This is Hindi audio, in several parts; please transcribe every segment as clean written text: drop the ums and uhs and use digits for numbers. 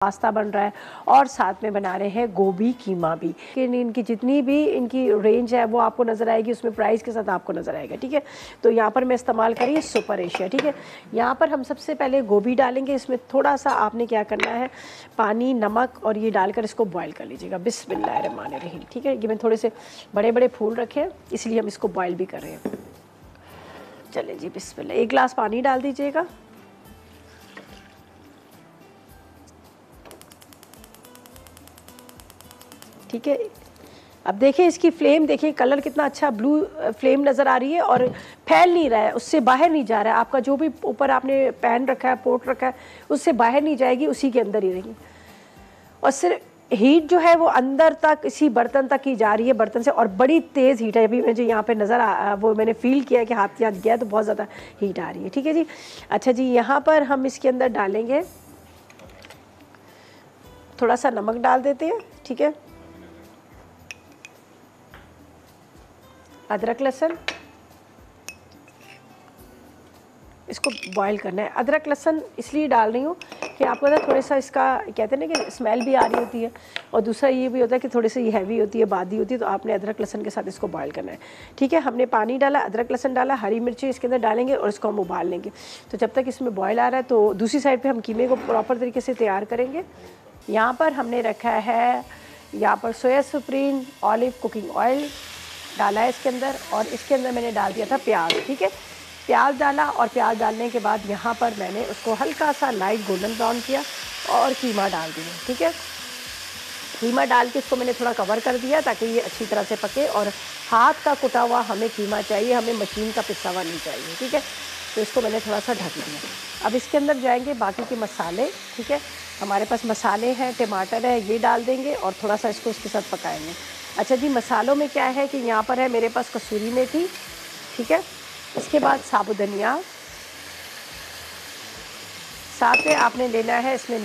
पास्ता बन रहा है और साथ में बना रहे हैं गोभी कीमा भी। इनकी जितनी भी इनकी रेंज है वो आपको नज़र आएगी, उसमें प्राइस के साथ आपको नज़र आएगा। ठीक है, तो यहाँ पर मैं इस्तेमाल करी सुपर एशिया। ठीक है, यहाँ पर हम सबसे पहले गोभी डालेंगे। इसमें थोड़ा सा आपने क्या करना है, पानी, नमक और ये डालकर इसको बॉयल कर लीजिएगा। बिस्मिल्लाहिर्रहमानिर्रहीम। ठीक है, ये मैं थोड़े से बड़े बड़े फूल रखे हैं इसलिए हम इसको बॉयल भी कर रहे हैं। चले जी, बिस्मिल्लाह। 1 गिलास पानी डाल दीजिएगा। ठीक है, अब देखिए इसकी फ्लेम देखिए, कलर कितना अच्छा ब्लू फ्लेम नज़र आ रही है और फैल नहीं रहा है, उससे बाहर नहीं जा रहा है। आपका जो भी ऊपर आपने पैन रखा है, पोट रखा है, उससे बाहर नहीं जाएगी, उसी के अंदर ही रहेगी। और सिर्फ हीट जो है वो अंदर तक, इसी बर्तन तक ही जा रही है, बर्तन से, और बड़ी तेज़ हीट है। अभी मुझे यहाँ पे वो मैंने फील किया कि हाथ गया तो बहुत ज़्यादा हीट आ रही है। ठीक है जी, अच्छा जी, यहाँ पर हम इसके अंदर डालेंगे थोड़ा सा नमक डाल देते हैं। ठीक है, अदरक लहसुन, इसको बॉईल करना है। अदरक लहसुन इसलिए डाल रही हूँ कि आपको पता थोड़ा सा इसका कहते हैं ना कि स्मेल भी आ रही होती है, और दूसरा ये भी होता है कि थोड़ी सी हैवी होती है, बादी होती है, तो आपने अदरक लहसुन के साथ इसको बॉईल करना है। ठीक है, हमने पानी डाला, अदरक लहसुन डाला, हरी मिर्ची इसके अंदर डालेंगे और इसको हम उबाल लेंगे। तो जब तक इसमें बॉयल आ रहा है तो दूसरी साइड पर हम कीमे को प्रॉपर तरीके से तैयार करेंगे। यहाँ पर हमने रखा है, यहाँ पर सोया सुप्रीम ऑलिव कुकिंग ऑयल डाला है इसके अंदर, और इसके अंदर मैंने डाल दिया था प्याज। ठीक है, प्याज डाला और प्याज डालने के बाद यहाँ पर मैंने उसको हल्का सा लाइट गोल्डन ब्राउन किया और कीमा डाल दिया। ठीक है, कीमा डाल के इसको मैंने थोड़ा कवर कर दिया ताकि ये अच्छी तरह से पके, और हाथ का कुटा हुआ हमें कीमा चाहिए, हमें मशीन का पिसा हुआ नहीं चाहिए। ठीक है, तो इसको मैंने थोड़ा सा ढक दिया। अब इसके अंदर जाएंगे बाकी के मसाले। ठीक है, हमारे पास मसाले हैं, टमाटर है, ये डाल देंगे और थोड़ा सा इसको इसके साथ पकाएंगे। अच्छा जी, मसालों में क्या है कि यहाँ पर है मेरे पास कसूरी मेथी। ठीक है, इसके बाद साबुत धनिया, साथ में आपने लेना है इसमें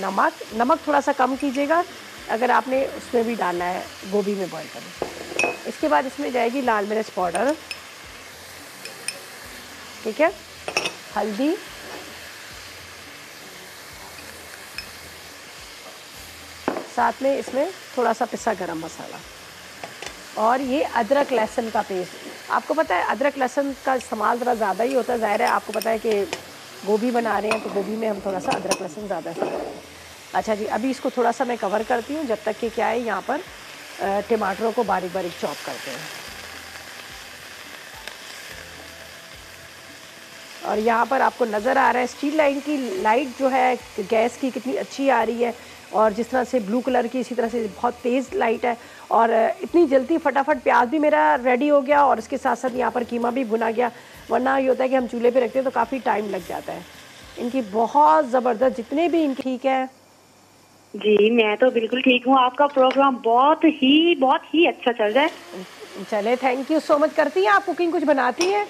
नमक थोड़ा सा कम कीजिएगा अगर आपने उसमें भी डालना है गोभी में बॉईल करना। इसके बाद इसमें जाएगी लाल मिर्च पाउडर। ठीक है, हल्दी, साथ में इसमें थोड़ा सा पिसा गरम मसाला, और ये अदरक लहसुन का पेस्ट। आपको पता है अदरक लहसुन का इस्तेमाल ज़रा ज़्यादा ही होता है, ज़ाहिर है आपको पता है कि गोभी बना रहे हैं तो गोभी में हम थोड़ा सा अदरक लहसुन ज़्यादा इस्तेमाल करें। अच्छा जी, अभी इसको थोड़ा सा मैं कवर करती हूँ जब तक कि क्या है यहाँ पर टमाटरों को बारीक बारीक चॉप करते हैं। और यहाँ पर आपको नज़र आ रहा है स्टील लाइन की लाइट जो है गैस की कितनी अच्छी आ रही है, और जिस तरह से ब्लू कलर की, इसी तरह से बहुत तेज़ लाइट है, और इतनी जल्दी फटाफट प्याज भी मेरा रेडी हो गया और इसके साथ साथ यहाँ पर कीमा भी भुना गया। वरना ये होता है कि हम चूल्हे पे रखते हैं तो काफ़ी टाइम लग जाता है। इनकी बहुत ज़बरदस्त, जितने भी इनकी। ठीक है जी, मैं तो बिल्कुल ठीक हूँ। आपका प्रोग्राम बहुत ही अच्छा चल रहा है। चले, थैंक यू सो मच। करती हैं आप कुकिंग, कुछ बनाती हैं?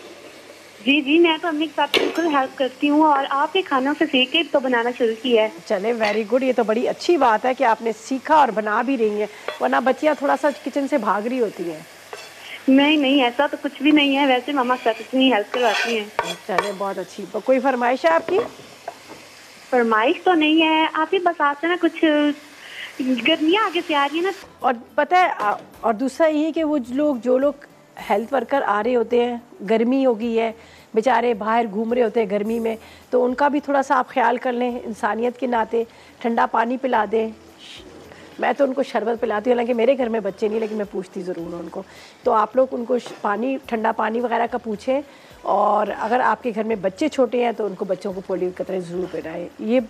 जी जी, मैं तो अम्मी के साथ बिल्कुल हेल्प करती हूँ और आपके खानों से सीख के तो बनाना शुरू किया है। चले, वेरी गुड। ये तो बड़ी अच्छी बात है कि आपने सीखा और बना भी रही हैं, वरना बच्चियाँ थोड़ा सा किचन से भाग रही होती हैं। नहीं नहीं, ऐसा तो कुछ भी नहीं है। वैसे मामा साथ इतनी हेल्प करवाती हैं। चले, बहुत अच्छी। कोई फरमाइश है आपकी? फरमाइश तो नहीं है, आप ही बताते ना, कुछ गर्मियाँ आगे से आ रही है ना। और पता है, और दूसरा ये कि वो जो लोग हेल्थ वर्कर आ रहे होते हैं, गर्मी हो गई है, बेचारे बाहर घूम रहे होते हैं गर्मी में, तो उनका भी थोड़ा सा आप ख्याल कर लें, इंसानियत के नाते ठंडा पानी पिला दें। मैं तो उनको शरबत पिलाती हूँ, हालांकि मेरे घर में बच्चे नहीं, लेकिन मैं पूछती ज़रूर हूँ उनको। तो आप लोग उनको पानी, ठंडा पानी वगैरह का पूछें, और अगर आपके घर में बच्चे छोटे हैं तो उनको बच्चों को पोलियो के कतरे ज़रूर पिलाएं। ये